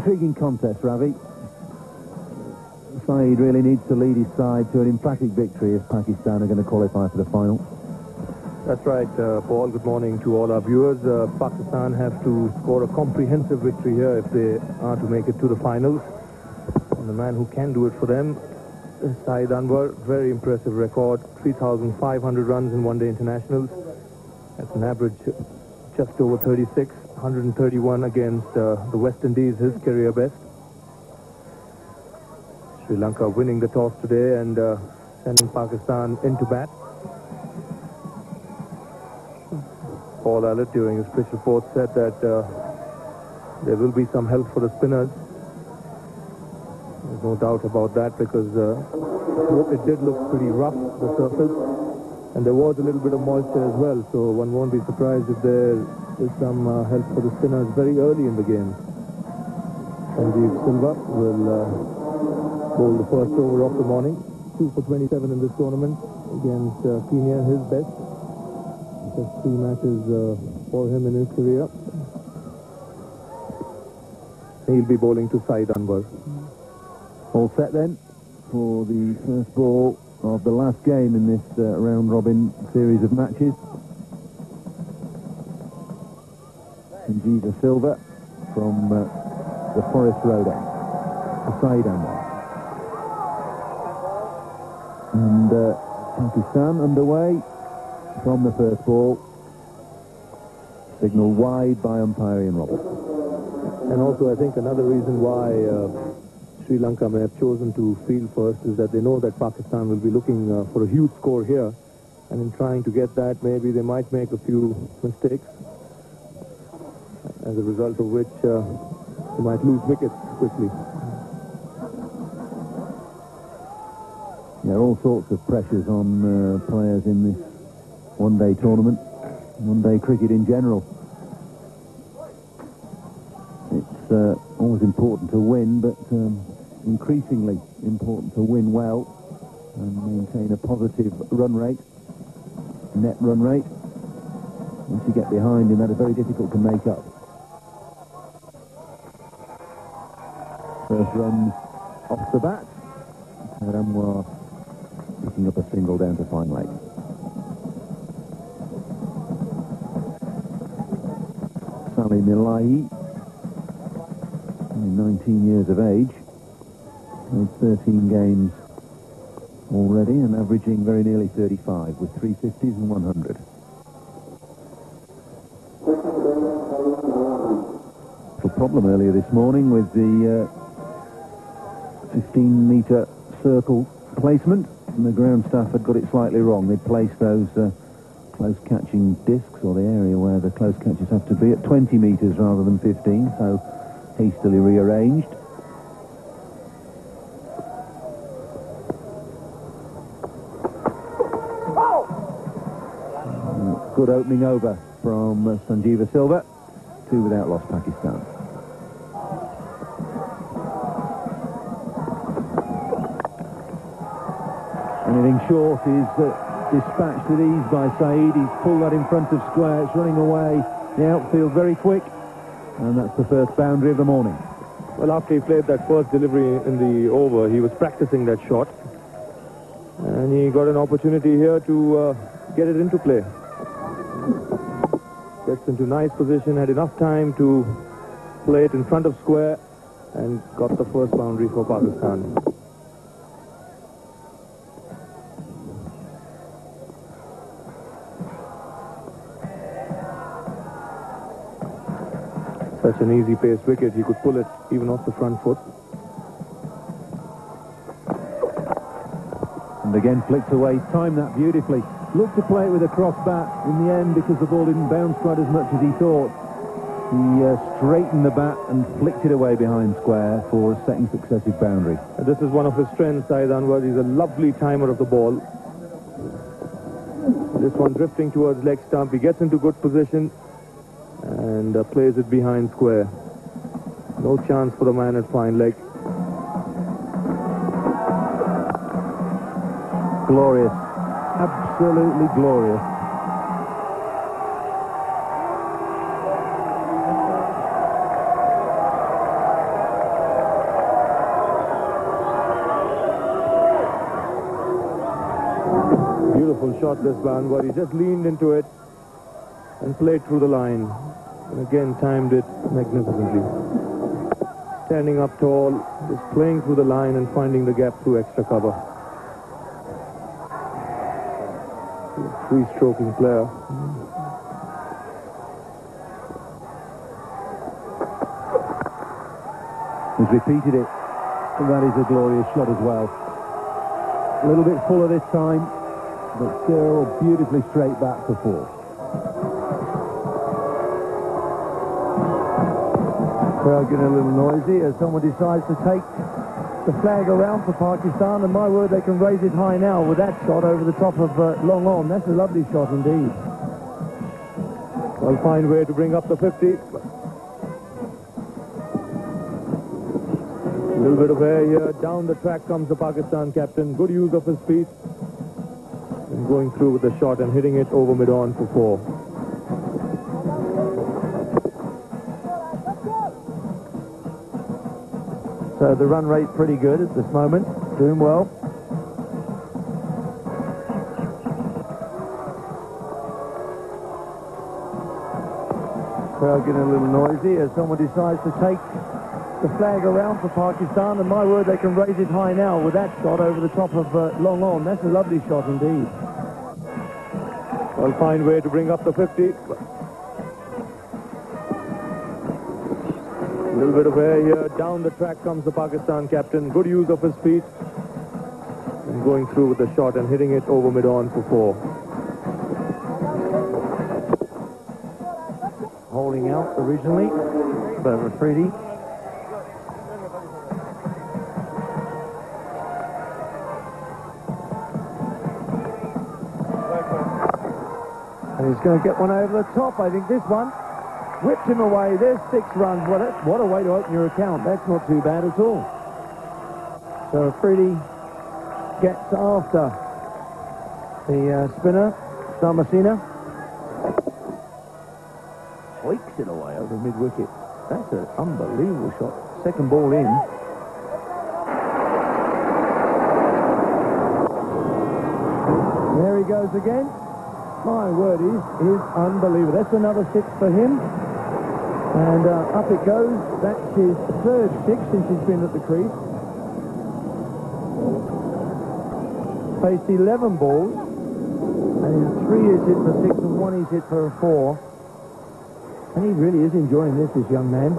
intriguing contest, Ravi. Shahid really needs to lead his side to an emphatic victory if Pakistan are going to qualify for the final. That's right, Paul. Good morning to all our viewers. Pakistan have to score a comprehensive victory here if they are to make it to the finals. And the man who can do it for them is Shahid Anwar. Very impressive record. 3,500 runs in one-day internationals. That's an average just over 36. 131 against the West Indies, his career best. Sri Lanka winning the toss today and sending Pakistan into bat. Paul Allett during his pitch report said that there will be some help for the spinners. There's no doubt about that because it did look pretty rough, the surface, and there was a little bit of moisture as well, so one won't be surprised if there is some help for the spinners very early in the game. Sanjeev Silva will bowl the first over of the morning. 2 for 27 in this tournament against Kenya, his best. Just 3 matches for him in his career. He'll be bowling to Shahid Anwar. All set then for the first ball of the last game in this round-robin series of matches. Sanjeev Silva from the Forest Road end to Shahid Anwar. And Pakistan underway from the first ball. Signal wide by umpire Ian Roberts. And also I think another reason why Sri Lanka may have chosen to field first is that they know that Pakistan will be looking for a huge score here, and in trying to get that, maybe they might make a few mistakes, as a result of which they might lose wickets quickly. There are all sorts of pressures on players in this one-day tournament, one-day cricket in general. It's always important to win, but increasingly important to win well and maintain a positive run rate, net run rate. Once you get behind him, that is very difficult to make up. First runs off the bat. Anwar picking up a single down to fine leg. Sally Milahi, 19 years of age, played 13 games already and averaging very nearly 35 with 350s and 100. A problem earlier this morning with the 15-metre circle placement, and the ground staff had got it slightly wrong. They'd placed those close catching discs, or the area where the close catches have to be, at 20 metres rather than 15, so hastily rearranged. Good opening over from Sanjeev Silva. 2 without loss, Pakistan. Anything short is dispatched with ease by Shahid. He's pulled that in front of square. It's running away. The outfield very quick. And that's the first boundary of the morning. Well, after he played that first delivery in the over, he was practicing that shot. And he got an opportunity here to get it into play. Gets into nice position, had enough time to play it in front of square, and got the first boundary for Pakistan. Such an easy-paced wicket, he could pull it even off the front foot. And again flicked away, timed that beautifully. Looked to play it with a cross bat in the end because the ball didn't bounce quite as much as he thought. He straightened the bat and flicked it away behind square for a second successive boundary. This is one of his strengths, Shahid Anwar. He's a lovely timer of the ball. This one drifting towards leg stump. He gets into good position and plays it behind square. No chance for the man at fine leg. Glorious. Absolutely glorious. beautiful shot, this one, where he just leaned into it and played through the line. And again, timed it magnificently. Standing up tall, just playing through the line and finding the gap through extra cover. Free-stroking player. He's repeated it. And that is a glorious shot as well. A little bit fuller this time, but still beautifully straight back for four. Crowd getting a little noisy as someone decides to take the flag around for Pakistan, and my word, they can raise it high now with that shot over the top of long on. That's a lovely shot indeed. They'll find a way to bring up the 50. A little bit of air here. Down the track comes the Pakistan captain. Good use of his feet. And going through with the shot and hitting it over mid-on for four. So the run rate pretty good at this moment. Doing well. Crowd getting a little noisy as someone decides to take the flag around for Pakistan, and my word, they can raise it high now with that shot over the top of long on. That's a lovely shot indeed. They'll find a way to bring up the 50. A little bit of air here. Down the track comes the Pakistan captain. Good use of his feet. And going through with the shot and hitting it over mid-on for four. Holding out originally, but Afridi. And he's going to get one over the top. I think this one whipped him away. There's 6 runs. What a way to open your account. That's not too bad at all. So Afridi gets after the spinner, Damasina. Squeaks it away over mid-wicket. That's an unbelievable shot. Second ball in. There he goes again. My word, is unbelievable. That's another 6 for him. And up it goes. That's his 3rd 6 since he's been at the crease. Faced 11 balls. And 3 is hit for 6 and 1 is hit for 4. And he really is enjoying this young man.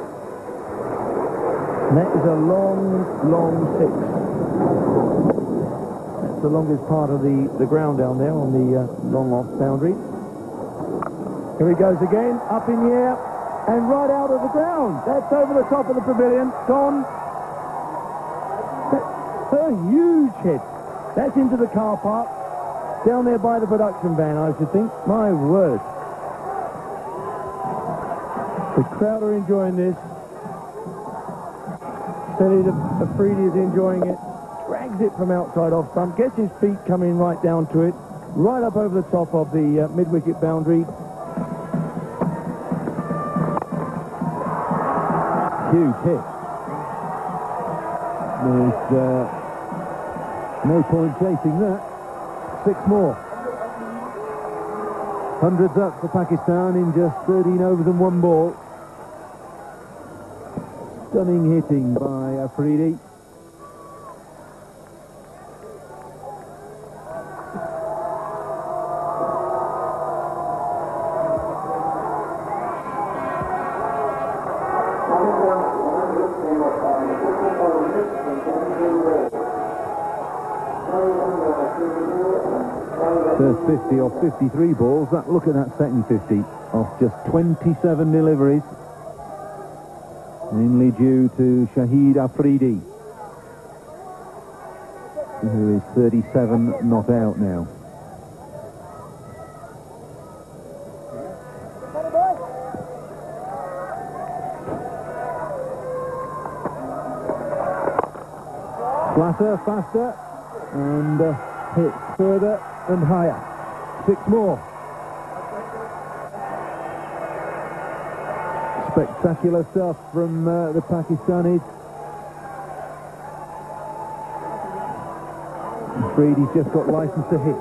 And that is a long, long 6. That's the longest part of the ground down there on the long off boundary. Here he goes again, up in the air, and right out of the ground. That's over the top of the pavilion. Gone. That's a huge hit. That's into the car park. Down there by the production van, I should think. My word. The crowd are enjoying this. Shahid Afridi is enjoying it. Drags it from outside off stump. Gets his feet coming right down to it. Right up over the top of the mid-wicket boundary. Huge hit. There's no point chasing that. 6 more. Hundreds up for Pakistan in just 13 overs and 1 ball. Stunning hitting by Afridi. First 50 off 53 balls. Look at that second 50 off just 27 deliveries. Mainly due to Shahid Afridi, who is 37 not out now. Flatter, faster, and hit further and higher. 6 more. Spectacular stuff from the Pakistanis. Afridi's just got license to hit.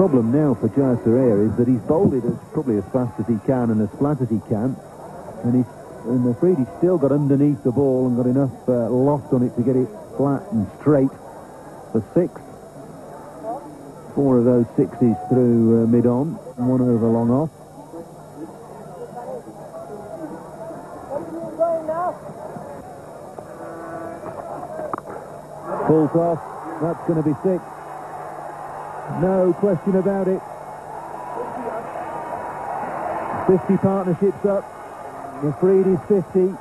problem now for Jayasuriya is that he's bowled it probably as fast as he can and as flat as he can, and Afridi's still got underneath the ball and got enough loft on it to get it flat and straight for 6. 4 of those 6s through mid-on, 1 over long off. Full toss, that's going to be 6. No question about it. 50 partnerships up. Afridi's 50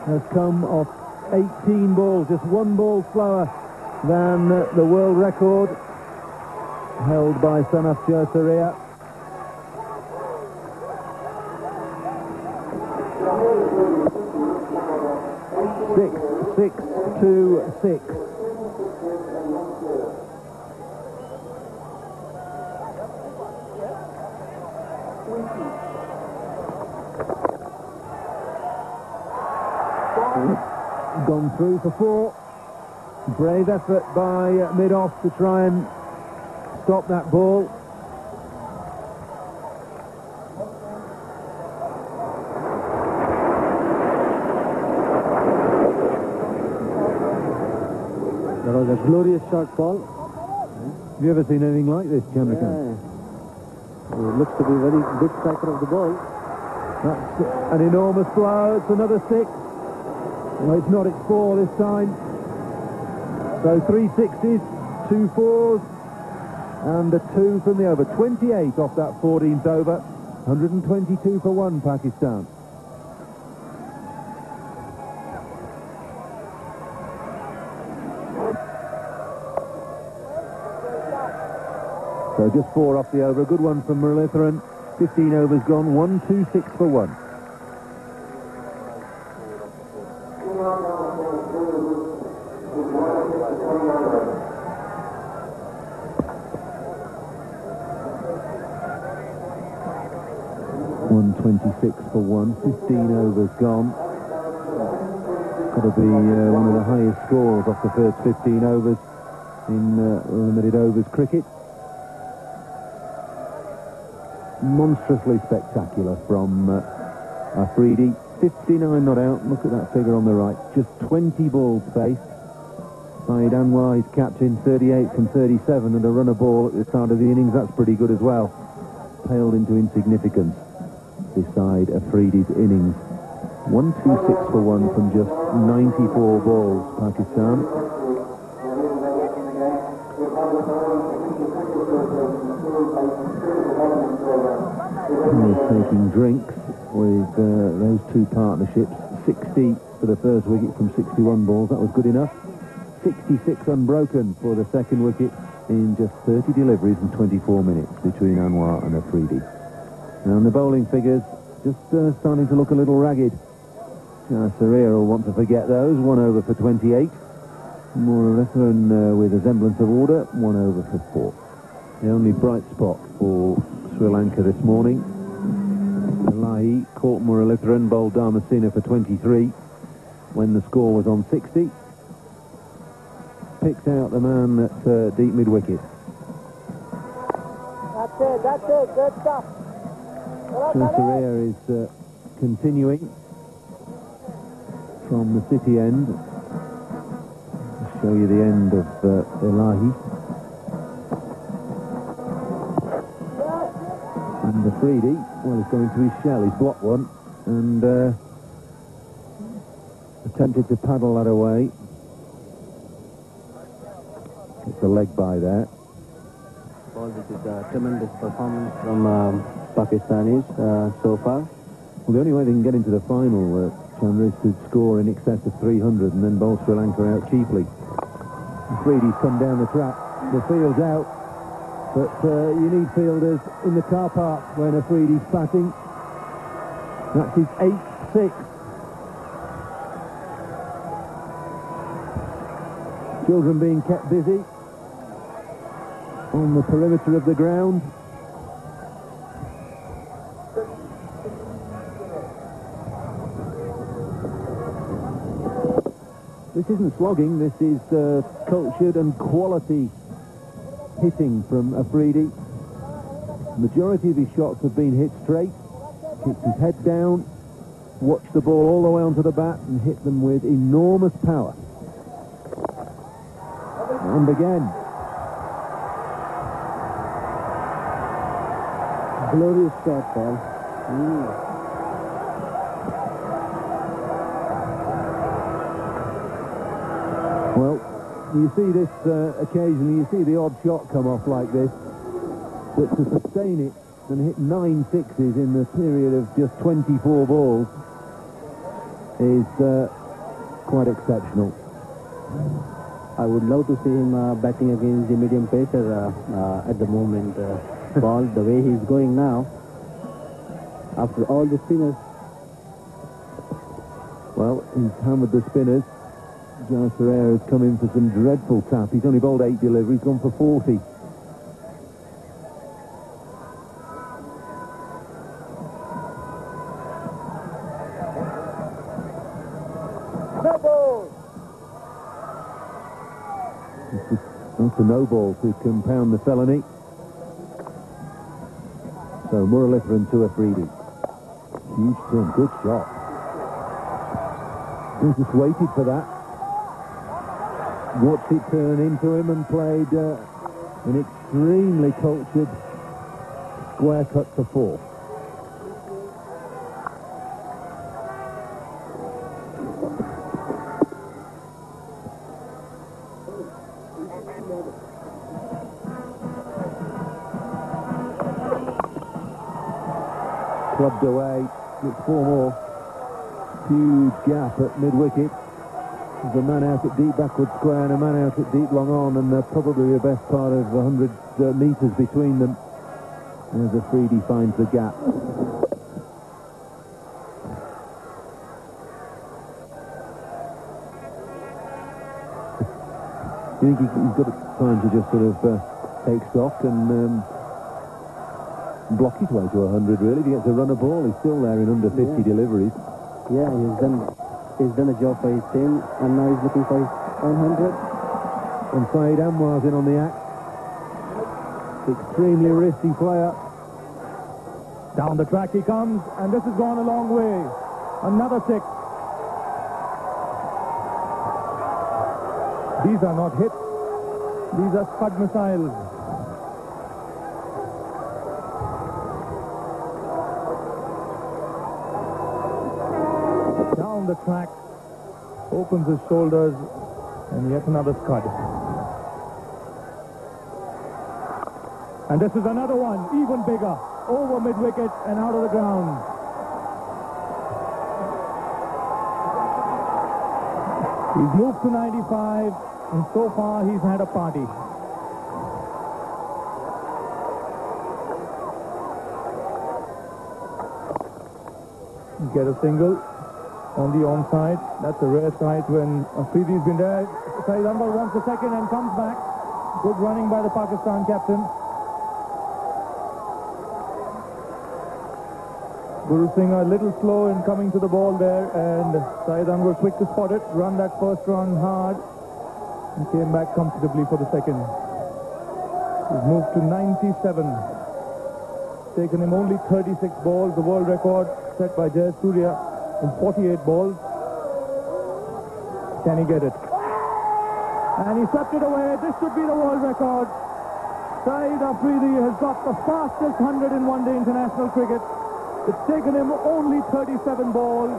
has come off 18 balls, just 1 ball slower than the world record held by Sanaf Jayasuriya. Six, 2-6. Gone through for 4. Brave effort by mid-off to try and stop that ball. That was a glorious short ball. Have you ever seen anything like this, Chandrakant? Yeah. It looks to be very good striker of the ball. That's an enormous blow. It's another 6. Well, it's not, it's 4 this time. So 3 6s, 2 4s, and a 2 from the over. 28 off that 14th over. 122 for 1, Pakistan. So just 4 off the over. A good one from Muralitharan. 15 overs gone. 126 for 1. For 1, 15 overs gone. Got to be one of the highest scores off the first 15 overs in limited overs cricket. Monstrously spectacular from Afridi. 59 not out. Look at that figure on the right. Just 20 balls faced. Shahid Anwar, his captain, 38 from 37, and a run a ball at the start of the innings. That's pretty good as well. Paled into insignificance beside Afridi's innings. 126 for 1 from just 94 balls, Pakistan. We're taking drinks with those 2 partnerships. 60 for the first wicket from 61 balls. That was good enough. 66 unbroken for the second wicket in just 30 deliveries in 24 minutes between Anwar and Afridi. And the bowling figures just starting to look a little ragged. Jayasuriya will want to forget those. 1 over for 28. Muralitharan with a semblance of order. 1 over for 4. The only bright spot for Sri Lanka this morning. Elahi caught Muralitharan, bowled Dharmasena for 23 when the score was on 60. Picked out the man at deep mid-wicket. That's it, good stuff. Jayasuriya is continuing from the city end. I'll show you the end of Elahi. And Afridi, well, he's going to his shell. He's blocked one and attempted to paddle that away. It's a leg by there. Well, this is a tremendous performance from Pakistanis so far. Well, the only way they can get into the final, Chandra, is to score in excess of 300 and then bowl Sri Lanka out cheaply. Afridi's come down the track. The field's out. But you need fielders in the car park when Afridi's batting. That's his 8th 6. Children being kept busy on the perimeter of the ground. This isn't slogging, this is cultured and quality hitting from Afridi. Majority of his shots have been hit straight, kicked his head down, watched the ball all the way onto the bat and hit them with enormous power. And again. Glorious shot, Paul. Well, you see this occasionally, you see the odd shot come off like this, but to sustain it and hit 9 sixes in the period of just 24 balls is quite exceptional. I would love to see him batting against the medium pacer at the moment. Paul, the way he's going now, after all the spinners. Well, he's hammered the spinners. Jonas Ferreira has come in for some dreadful tap. He's only bowled 8 deliveries, gone for 40. That's a no ball to compound the felony. So Muralitharan to Afridi. Huge turn, good shot. He just waited for that. Watched it turn into him and played an extremely cultured square cut for 4. Clubbed away, it's 4 more. Huge gap at mid-wicket. There's a man out at deep backward square and a man out at deep long on, and they're probably the best part of 100 metres between them as Afridi finds the gap. Do you think he's got time to just sort of take stock and block his way to 100, really? If he gets a run of ball, he's still there in under 50 deliveries. Yeah, he's done a job for his team, and now he's looking for his 100. And Shahid Anwar's in on the act. Extremely risky player. Down the track he comes, and this has gone a long way. Another 6. These are not hits. These are Scud missiles. Down the track, opens his shoulders, and yet another Scud. And this is another one, even bigger, over mid-wicket and out of the ground. He's moved to 95, and so far he's had a party. Get a single on the onside. That's a rare sight when Afridi's been there. Shahid Anwar wants a second and comes back. Good running by the Pakistan captain. Guru Singh a little slow in coming to the ball there, and Shahid Anwar quick to spot it, run that first run hard, and came back comfortably for the second. He's moved to 97. Taken him only 36 balls, the world record set by Jay Surya in 48 balls. Can he get it? And he swept it away. This should be the world record. Shahid Afridi has got the fastest 100 in one-day international cricket. It's taken him only 37 balls.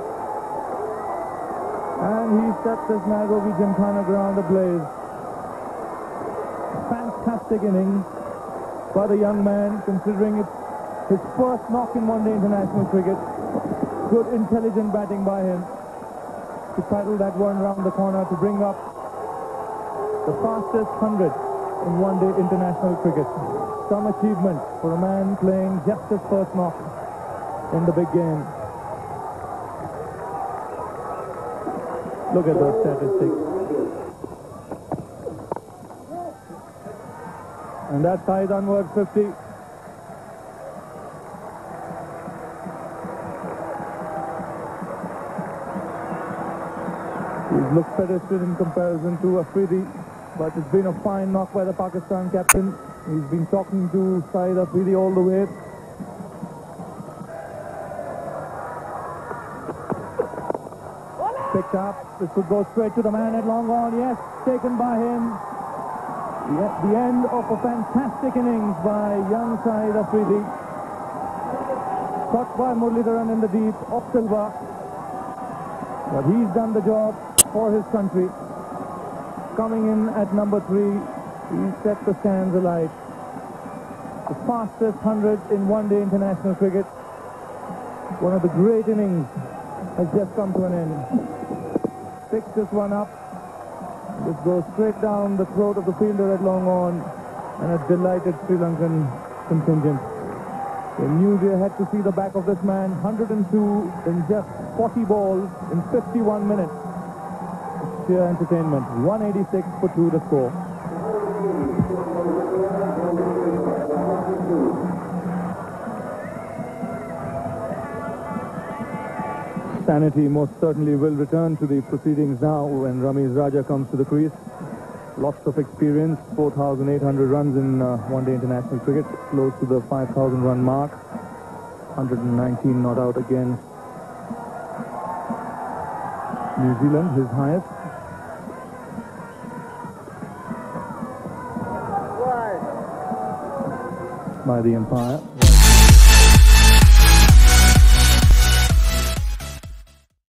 And he sets his Nairobi Gymkhana ground ablaze. Fantastic innings by the young man, considering it's his first knock in one-day international cricket. Good, intelligent batting by him to paddle that one round the corner to bring up the fastest 100 in one-day international cricket. Some achievement for a man playing just his first knock in the big game. Look at those statistics. And that's Shahid Anwar's 50. He's looked pedestrian in comparison to Afridi, but it's been a fine knock by the Pakistan captain. He's been talking to Shahid Afridi all the way. Picked up. This would go straight to the man at long on. Yes, taken by him. The end of a fantastic innings by young Shahid Afridi. Caught by Muralidharan in the deep, off Silva. But he's done the job for his country. Coming in at number 3, he set the stands alight. The fastest 100 in one-day international cricket. One of the great innings has just come to an end. Picks this one up. This goes straight down the throat of the fielder at long on, and a delighted Sri Lankan contingent. They knew they had to see the back of this man. 102 in just 40 balls in 51 minutes. Sheer entertainment. 186 for 2 to score. Sanity most certainly will return to the proceedings now when Ramiz Raja comes to the crease. Lots of experience, 4,800 runs in one-day international cricket, close to the 5,000 run mark. 119 not out against New Zealand, his highest. By the umpire.